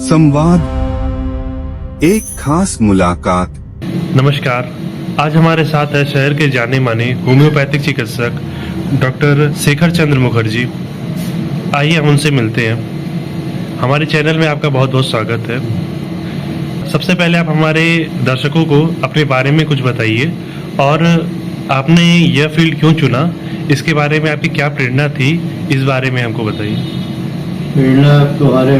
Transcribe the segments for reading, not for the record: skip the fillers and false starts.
संवाद, एक खास मुलाकात। नमस्कार, आज हमारे साथ है शहर के जाने माने होम्योपैथिक चिकित्सक डॉक्टर शेखर चंद्र मुखर्जी। आइए हम उनसे मिलते हैं। हमारे चैनल में आपका बहुत बहुत स्वागत है। सबसे पहले आप हमारे दर्शकों को अपने बारे में कुछ बताइए और आपने यह फील्ड क्यों चुना, इसके बारे में आपकी क्या प्रेरणा थी, इस बारे में हमको बताइए। प्रेरणा तो हमारे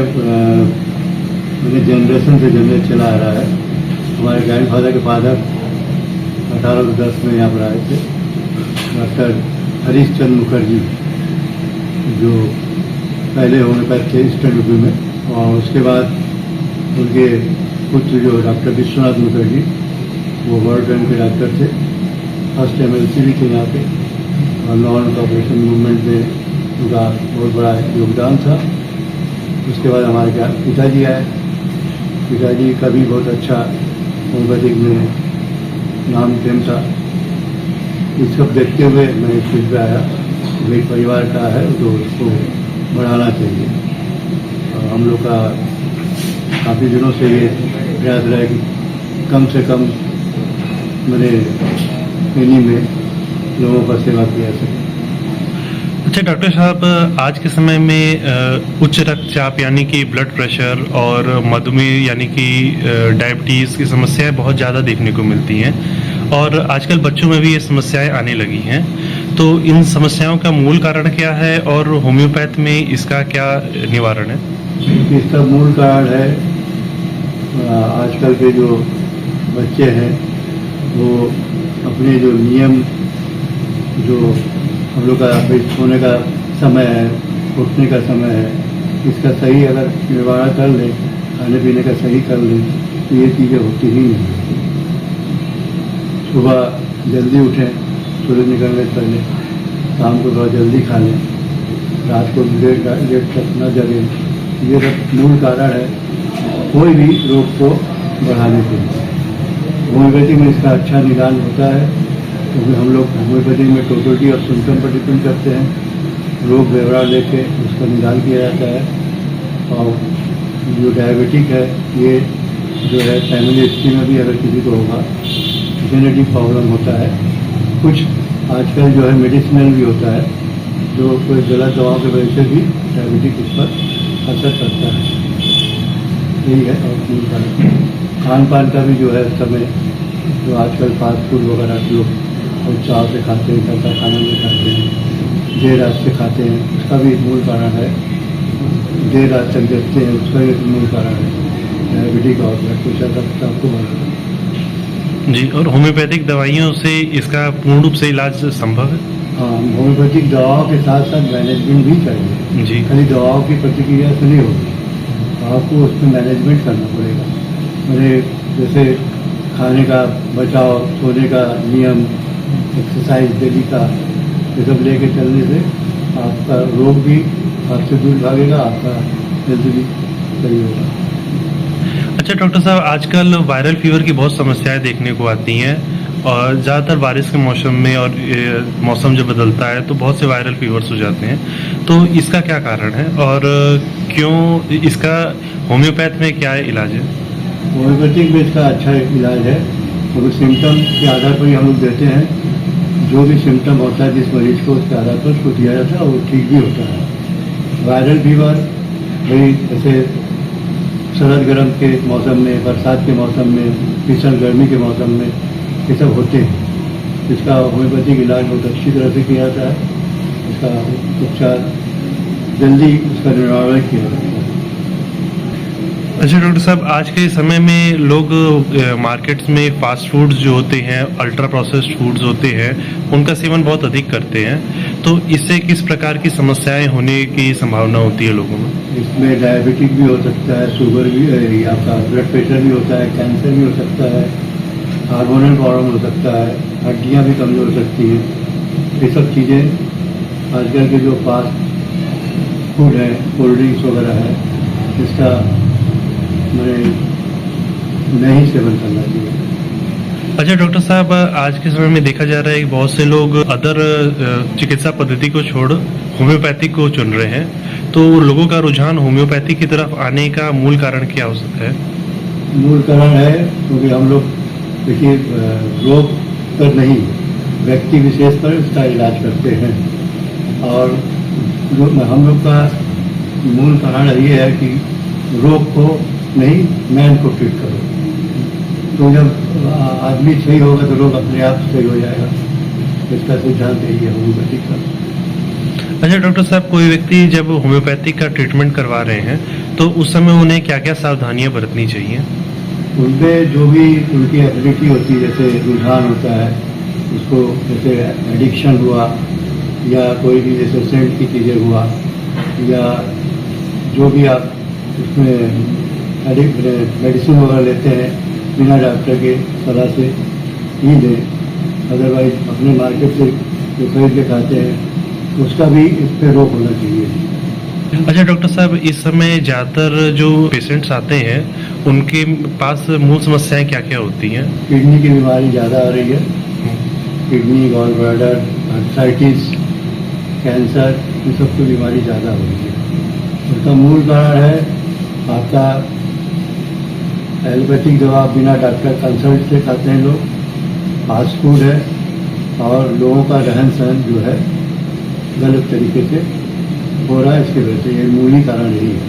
जनरेशन से जनरेशन चला आ रहा है। हमारे ग्रैंडफादर के फादर 1810 में यहाँ पर आए थे, डॉक्टर हरीश चंद्र मुखर्जी, जो पहले होम्योपैथ थे ईस्टर्न यूपी में, और उसके बाद उनके पुत्र जो डॉक्टर विश्वनाथ मुखर्जी, वो वर्ल्ड रैंक के डॉक्टर थे। फर्स्ट MLC भी थे यहाँ पे, और नॉन कॉपरेशन मूवमेंट में उनका बहुत बड़ा योगदान था। उसके बाद हमारे क्या पिताजी आए। पिताजी का भी बहुत अच्छा होम्योपैथिक में नाम टेम था। इस सब देखते हुए मैं इस फील्ड पे आया। मेरे परिवार का है तो उसको बढ़ाना चाहिए, और हम लोग का काफ़ी दिनों से ये प्रयास रहा है कि कम से कम मेरे ट्रेनिंग में लोगों का सेवा किया सके। अच्छा डॉक्टर साहब, आज के समय में उच्च रक्तचाप यानी कि ब्लड प्रेशर और मधुमेह यानी कि डायबिटीज़ की समस्याएं बहुत ज़्यादा देखने को मिलती हैं, और आजकल बच्चों में भी ये समस्याएं आने लगी हैं। तो इन समस्याओं का मूल कारण क्या है और होम्योपैथ में इसका क्या निवारण है? इसका मूल कारण है आजकल के जो बच्चे हैं वो अपने जो नियम, जो हम लोग का सोने का समय है, उठने का समय है, इसका सही अगर निवारण कर ले, खाने पीने का सही कर ले, तो ये चीज़ें होती ही नहीं। सुबह जल्दी उठें, सूरज निकलने से पहले, शाम को थोड़ा जल्दी खा लें, रात को लेट तक न जगें। ये सब मूल कारण है कोई भी रोग को बढ़ाने के लिए। होम्योपैथी में इसका अच्छा निदान होता है, क्योंकि हम लोग होम्योपैथी में टोटलिटी और सिम्टम पर डिपेंड करते हैं। रोग व्यवहार लेके उसका निदान किया जाता है। और जो डायबिटिक है, ये जो है फैमिली हिस्ट्री में भी अगर किसी को होगा, जेनेटिक प्रॉब्लम होता है। कुछ आजकल जो है मेडिसिनल भी होता है, जो कोई गलत दवाओं की वजह से भी डायबिटिक उस पर असर करता है। यही है। और खान पान का भी जो है समय, जो आजकल फास्ट फूड वगैरह लोग और चाव से खाते हैं, घर का खाना नहीं खाते हैं, देर रात से खाते हैं, उसका भी मूल कारण है। देर रात तक जगते हैं, उसका भी मूल कारण है डायबिटिक और ब्लड प्रेशर का आपको बढ़ना। जी, और होम्योपैथिक दवाइयों से इसका पूर्ण रूप से इलाज संभव है? हाँ, होम्योपैथिक दवाओं के साथ साथ मैनेजमेंट भी चाहिए जी। खाली दवाओं की प्रतिक्रिया से नहीं होगी, आपको उसमें मैनेजमेंट करना पड़ेगा। मैंने जैसे खाने का बचाव, सोने का नियम, एक्सरसाइज डेली का, ये सब लेके चलने से आपका रोग भी आपसे दूर भागेगा, आपका हेल्थ भी सही होगा। अच्छा डॉक्टर साहब, आजकल वायरल फीवर की बहुत समस्याएं देखने को आती हैं, और ज़्यादातर बारिश के मौसम में और मौसम जब बदलता है तो बहुत से वायरल फीवर्स हो जाते हैं। तो इसका क्या कारण है और क्यों इसका होम्योपैथ में क्या इलाज है? होम्योपैथिक में इसका अच्छा इलाज है, क्योंकि सिम्टम के आधार पर ही हम लोग देते हैं। जो भी सिम्टम होता है जिस मरीज को, उसके आधार पर उसको दिया जाता है और वो ठीक भी होता है। वायरल फीवर भाई जैसे शरद गर्म के मौसम में, बरसात के मौसम में, भीषण गर्मी के मौसम में ये सब होते हैं। इसका होम्योपैथिक इलाज बहुत अच्छी तरह से किया जाता है। इसका उपचार जल्दी उसका निवारण किया जाता है। अच्छा डॉक्टर साहब, आज के समय में लोग मार्केट्स में फास्ट फूड्स जो होते हैं, अल्ट्रा प्रोसेस्ड फूड्स होते हैं, उनका सेवन बहुत अधिक करते हैं। तो इससे किस प्रकार की समस्याएं होने की संभावना होती है लोगों में? इसमें डायबिटिक भी हो सकता है, शुगर भी, आपका ब्लड प्रेशर भी होता है, कैंसर भी हो सकता है, हार्मोनल प्रॉब्लम हो सकता है, हड्डियाँ भी कमज़ोर हो सकती हैं। ये सब चीज़ें आजकल के जो फास्ट फूड है, कोल्ड ड्रिंक्स वगैरह है, इसका नहीं सेवन करना चाहिए। अच्छा डॉक्टर साहब, आज के समय में देखा जा रहा है कि बहुत से लोग अदर चिकित्सा पद्धति को छोड़ होम्योपैथिक को चुन रहे हैं, तो लोगों का रुझान होम्योपैथी की तरफ आने का मूल कारण क्या हो सकता है? मूल कारण है क्योंकि हम लोग देखिए रोग पर नहीं, व्यक्ति विशेष पर उसका इलाज करते हैं। और हम लोग का मूल कारण ये है कि रोग को नहीं, मैन को ट्रीट करो। तो जब आदमी सही होगा तो रोग अपने आप सही हो जाएगा। इसका सिद्धांत यही है होम्योपैथिक का। अच्छा डॉक्टर साहब, कोई व्यक्ति जब होम्योपैथिक का ट्रीटमेंट करवा रहे हैं तो उस समय उन्हें क्या क्या सावधानियां बरतनी चाहिए? उनमें जो भी उनकी एबिलिटी होती है, जैसे रुझान होता है उसको, जैसे एडिक्शन हुआ या कोई भी जैसे सेंट की चीज़ें हुआ, या जो भी आप उसमें मेडिसिन वगैरह लेते हैं बिना डॉक्टर के सलाह से ही दें। अदरवाइज अपने मार्केट से जो खरीद के खाते हैं उसका भी इस पर रोक होना चाहिए। अच्छा डॉक्टर साहब, इस समय ज़्यादातर जो पेशेंट्स आते हैं उनके पास मूल समस्याएं क्या क्या होती हैं? किडनी की बीमारी ज़्यादा आ रही है। Kidney, gall bladder, arthritis, cancer, ये सब की बीमारी ज़्यादा हो रही है। उसका मूल कारण है आपका एलोपैथिक दवा बिना डॉक्टर कंसल्ट से खाते हैं लोग, फास्ट फूड है, और लोगों का रहन सहन जो है गलत तरीके से हो रहा है। इसकी वजह से ये मूल कारण यही है।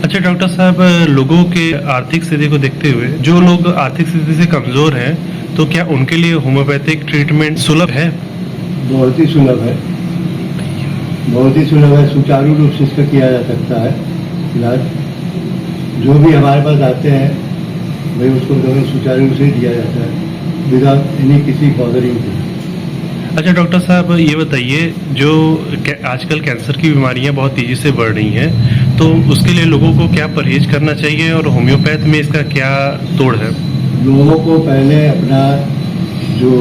अच्छा डॉक्टर साहब, लोगों के आर्थिक स्थिति को देखते हुए जो लोग आर्थिक स्थिति से कमजोर हैं तो क्या उनके लिए होम्योपैथिक ट्रीटमेंट सुलभ है? बहुत ही सुलभ है, बहुत ही सुलभ है। सुचारू रूप से इसका किया जा सकता है इलाज। जो भी हमारे पास आते हैं भाई उसको दवाई सुचारू रूप से दिया जाता है विदाउट एनी किसी बॉदरिंग। अच्छा डॉक्टर साहब, ये बताइए, जो आजकल कैंसर की बीमारियां बहुत तेजी से बढ़ रही हैं, तो उसके लिए लोगों को क्या परहेज करना चाहिए और होम्योपैथ में इसका क्या तोड़ है? लोगों को पहले अपना जो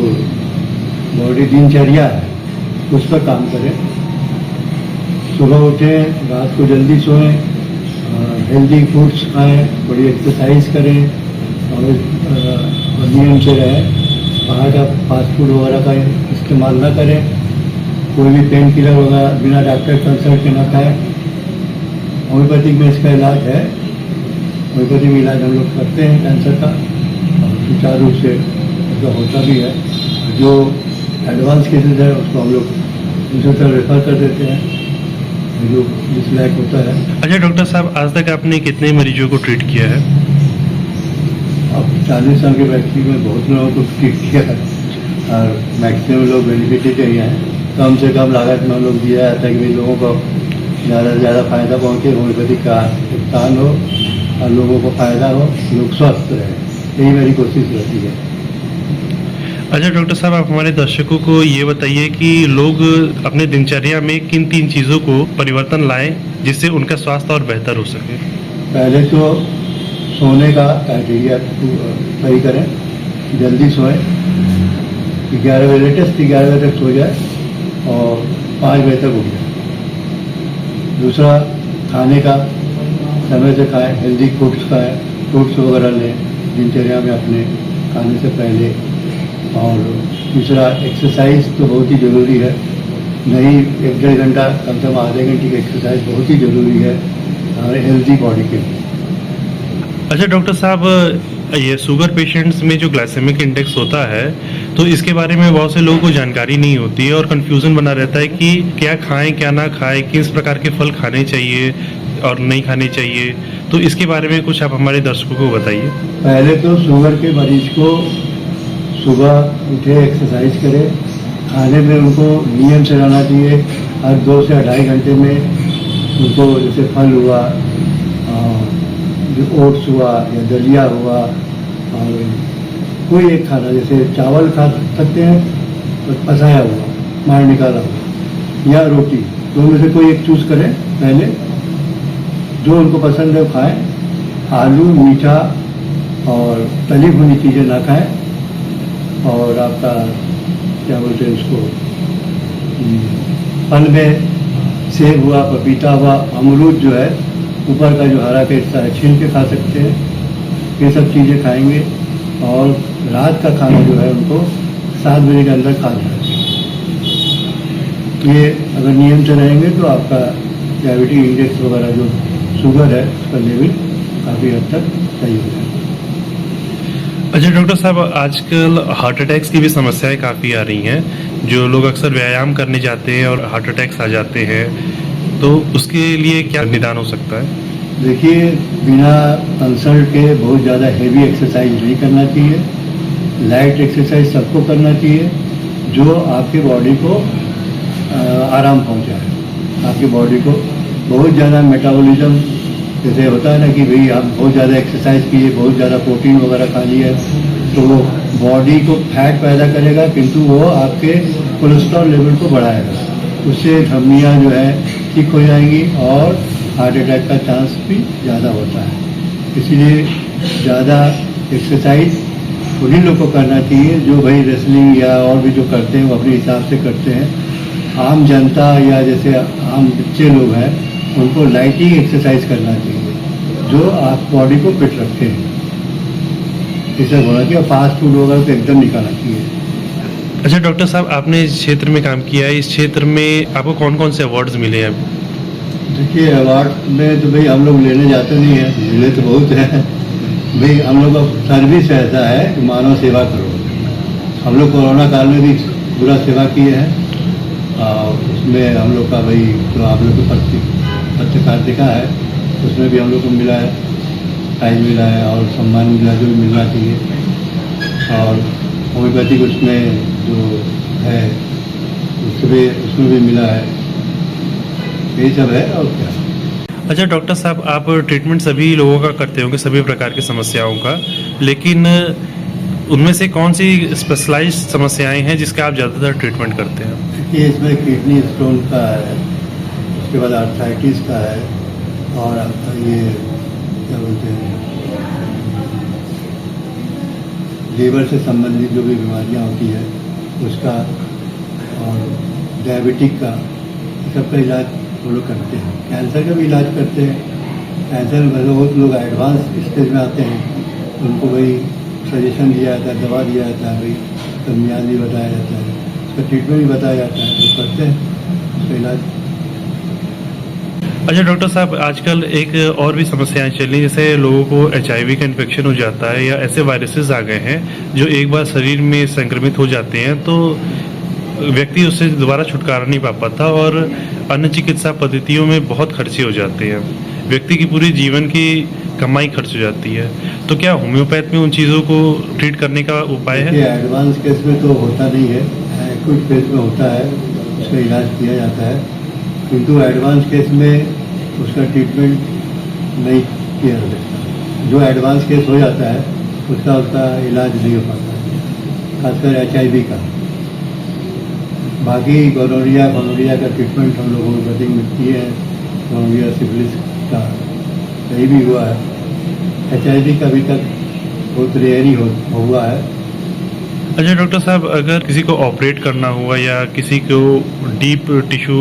बॉडी दिनचर्या है उस पर काम करें। सुबह उठें, रात को जल्दी सोएं, हेल्दी फूड्स खाएं, थोड़ी एक्सरसाइज करें और नियम से रहें। बाहर का फास्ट फूड वगैरह का इस्तेमाल ना करें। कोई भी पेन किलर वगैरह बिना डॉक्टर कंसल्ट के ना खाएं। होम्योपैथिक में इसका इलाज है। होम्योपैथिक में इलाज हम लोग करते हैं कैंसर का, और सुचारू रूप से उसका होता भी है। जो एडवांस केसेज है उसको हम लोग दूसरी तरफ रेफर कर देते हैं जो जिस लायक होता है। अच्छा डॉक्टर साहब, आज तक आपने कितने मरीजों को ट्रीट किया है? अब 40 साल के व्यक्ति में बहुत लोगों को ट्रीट किया है और मैक्सिमम लोग बेनिफिटेड ही हैं। कम से कम लागत में हम लोग दिया जाता है कि लोगों को ज़्यादा से ज़्यादा फायदा पहुँचे, होम्योपैथिक का भुगतान हो और लोगों को फायदा हो, लोग स्वस्थ रहे। यही मेरी कोशिश रहती है। अच्छा डॉक्टर साहब, आप हमारे दर्शकों को ये बताइए कि लोग अपने दिनचर्या में किन 3 चीज़ों को परिवर्तन लाएं जिससे उनका स्वास्थ्य और बेहतर हो सके। पहले तो सोने का क्राइटेरिया सही करें, जल्दी सोएं, 11 बजे लेटेस्ट 11 बजे तक सो जाए और 5 बजे तक उठ जाए। दूसरा, खाने का समय से खाएं, हेल्दी फूड्स खाएं, फ्रूट्स वगैरह लें दिनचर्या में अपने खाने से पहले। और तीसरा, एक्सरसाइज तो बहुत ही ज़रूरी है। नहीं 1-1.5 घंटा, कम से कम आधे घंटे की एक्सरसाइज बहुत ही ज़रूरी है हमारे हेल्दी बॉडी के लिए। अच्छा डॉक्टर साहब, ये शुगर पेशेंट्स में जो ग्लाइसेमिक इंडेक्स होता है तो इसके बारे में बहुत से लोगों को जानकारी नहीं होती है और कंफ्यूजन बना रहता है कि क्या खाएं क्या ना खाएं, किस प्रकार के फल खाने चाहिए और नहीं खाने चाहिए। तो इसके बारे में कुछ आप हमारे दर्शकों को बताइए। पहले तो शुगर के मरीज को सुबह उठे, एक्सरसाइज करें, खाने में उनको नियम से रहना चाहिए। हर 2 से 2.5 घंटे में उनको जैसे फल हुआ, जो ओट्स हुआ या दलिया हुआ, और कोई एक खाना, जैसे चावल खा सकते हैं और पसाया हुआ, मार निकाला हुआ, या रोटी, तो उनमें से कोई एक चूज करें पहले, जो उनको पसंद है वो खाएं। आलू, मीठा और तली भुनी चीज़ें ना खाएं। और आपका क्या बोलते हैं उसको, फल में सेब हुआ, पपीता हुआ, अमरूद जो है ऊपर का जो हरा का हिस्सा है छील के खा सकते हैं। ये सब चीज़ें खाएंगे और रात का खाना जो है उनको 7 बजे के अंदर खाना है। ये अगर नियम से रहेंगे तो आपका डायबिटीज इंडेक्स वगैरह जो शुगर है उसका लेवल काफ़ी हद तक सही हो जाएगा। अच्छा डॉक्टर साहब, आजकल हार्ट अटैक्स की भी समस्याएं काफ़ी आ रही हैं। जो लोग अक्सर व्यायाम करने जाते हैं और हार्ट अटैक्स आ जाते हैं, तो उसके लिए क्या निदान हो सकता है? देखिए, बिना कंसल्ट के बहुत ज़्यादा हेवी एक्सरसाइज नहीं करना चाहिए। लाइट एक्सरसाइज सबको करना चाहिए जो आपके बॉडी को आराम पहुंचाए। आपकी बॉडी को बहुत ज़्यादा मेटाबॉलिज्म जैसे होता है ना कि भाई आप बहुत ज़्यादा एक्सरसाइज किए, बहुत ज़्यादा प्रोटीन वगैरह खा लिया तो वो बॉडी को फैट पैदा करेगा, किंतु वो आपके कोलेस्ट्रॉल लेवल को बढ़ाएगा। उससे धमनियाँ जो है ठीक हो जाएंगी और हार्ट अटैक का चांस भी ज़्यादा होता है। इसीलिए ज़्यादा एक्सरसाइज उन्हीं लोग को करना चाहिए जो भाई रेसलिंग या और भी जो करते हैं वो अपने हिसाब से करते हैं। आम जनता या जैसे आम बच्चे लोग हैं उनको लाइटिंग एक्सरसाइज करना चाहिए जो आप बॉडी को फिट रखते हैं। इसे होना चाहिए। फास्ट फूड वगैरह तो एकदम निकालना चाहिए। अच्छा डॉक्टर साहब, आपने इस क्षेत्र में काम किया है, इस क्षेत्र में आपको कौन कौन से अवार्ड्स मिले हैं? देखिए, अवार्ड में तो भाई हम लोग लेने जाते नहीं हैं, मिले तो बहुत हैं। भाई हम लोग का सर्विस ऐसा है कि मानव सेवा करो। हम लोग कोरोना काल में भी पूरा सेवा किए हैं और उसमें हम लोग का भाई जो आप लोग को पत्रकार दिखा है उसमें भी हम लोग को मिला है, प्राइज मिला है और सम्मान मिला जो भी मिलना चाहिए। और होम्योपैथिक उसमें जो है उसमें भी मिला है। यही सब है और क्या। अच्छा डॉक्टर साहब, आप ट्रीटमेंट सभी लोगों का करते होंगे, सभी प्रकार की समस्याओं का, लेकिन उनमें से कौन सी स्पेशलाइज समस्याएं हैं जिसका आप ज़्यादातर ट्रीटमेंट करते हैं? देखिए, इसमें किडनी स्टोन का है, उसके बाद आर्थराइटिस का है और आपका ये क्या बोलते हैं लीवर से संबंधित जो भी बीमारियां होती है उसका और डायबिटिक का, सबका इलाज वो लोग करते हैं। कैंसर का भी इलाज करते हैं। कैंसर में बहुत लोग एडवांस स्टेज में आते हैं, उनको वही सजेशन दिया जाता है, दवा दिया जाता है, भाई कमियान भी बताया जाता है, उसका ट्रीटमेंट भी बताया जाता है, वो करते हैं उसका इलाज। अच्छा डॉक्टर साहब, आजकल एक और भी समस्याएं चल रही हैं, जैसे लोगों को HIV का इन्फेक्शन हो जाता है या ऐसे वायरसेस आ गए हैं जो एक बार शरीर में संक्रमित हो जाते हैं तो व्यक्ति उससे दोबारा छुटकारा नहीं पा पाता और अन्य चिकित्सा पद्धतियों में बहुत खर्चे हो जाते हैं। व्यक्ति की पूरी जीवन की कमाई खर्च हो जाती है। तो क्या होम्योपैथ में उन चीज़ों को ट्रीट करने का उपाय है? एडवांस केस में तो होता नहीं है, कुछ केस में होता है, उसका इलाज किया जाता है, किंतु एडवांस केस में उसका ट्रीटमेंट नहीं किया जा सकता। जो एडवांस केस हो जाता है उसका इलाज नहीं हो पाता है, खासकर HIV का। बाकी गोनोरिया का ट्रीटमेंट हम लोग होम्योपैथिक में किए हैं। गोनोरिया सिफिलिस का सही भी हुआ है। HIV का अभी तक बहुत रेयर ही हुआ है। अच्छा डॉक्टर साहब, अगर किसी को ऑपरेट करना हुआ या किसी को डीप टिश्यू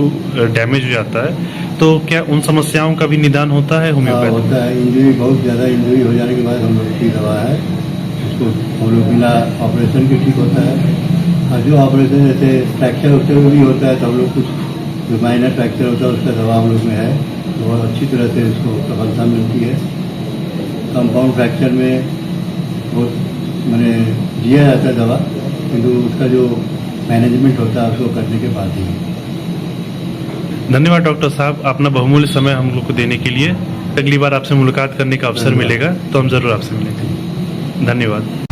डैमेज हो जाता है तो क्या उन समस्याओं का भी निदान होता है होम्योपैथ? होता है। इंजरी, बहुत ज़्यादा इंजरी हो जाने के बाद हम लोग की दवा है, उसको हम लोग बिना ऑपरेशन के ठीक होता है। और जो ऑपरेशन जैसे फ्रैक्चर वैक्चर भी होता है तो हम लोग कुछ जो माइनर फ्रैक्चर होता है उसका दवा हम लोग में है, बहुत अच्छी तरह से उसको सफलता मिलती है। कंपाउंड फ्रैक्चर में बहुत मैंने दिया जाता है दवा, किंतु उसका जो मैनेजमेंट होता है उसको करने के बाद ही। धन्यवाद डॉक्टर साहब, अपना बहुमूल्य समय हम लोग को देने के लिए। अगली बार आपसे मुलाकात करने का अवसर मिलेगा तो हम ज़रूर आपसे मिलेंगे। धन्यवाद।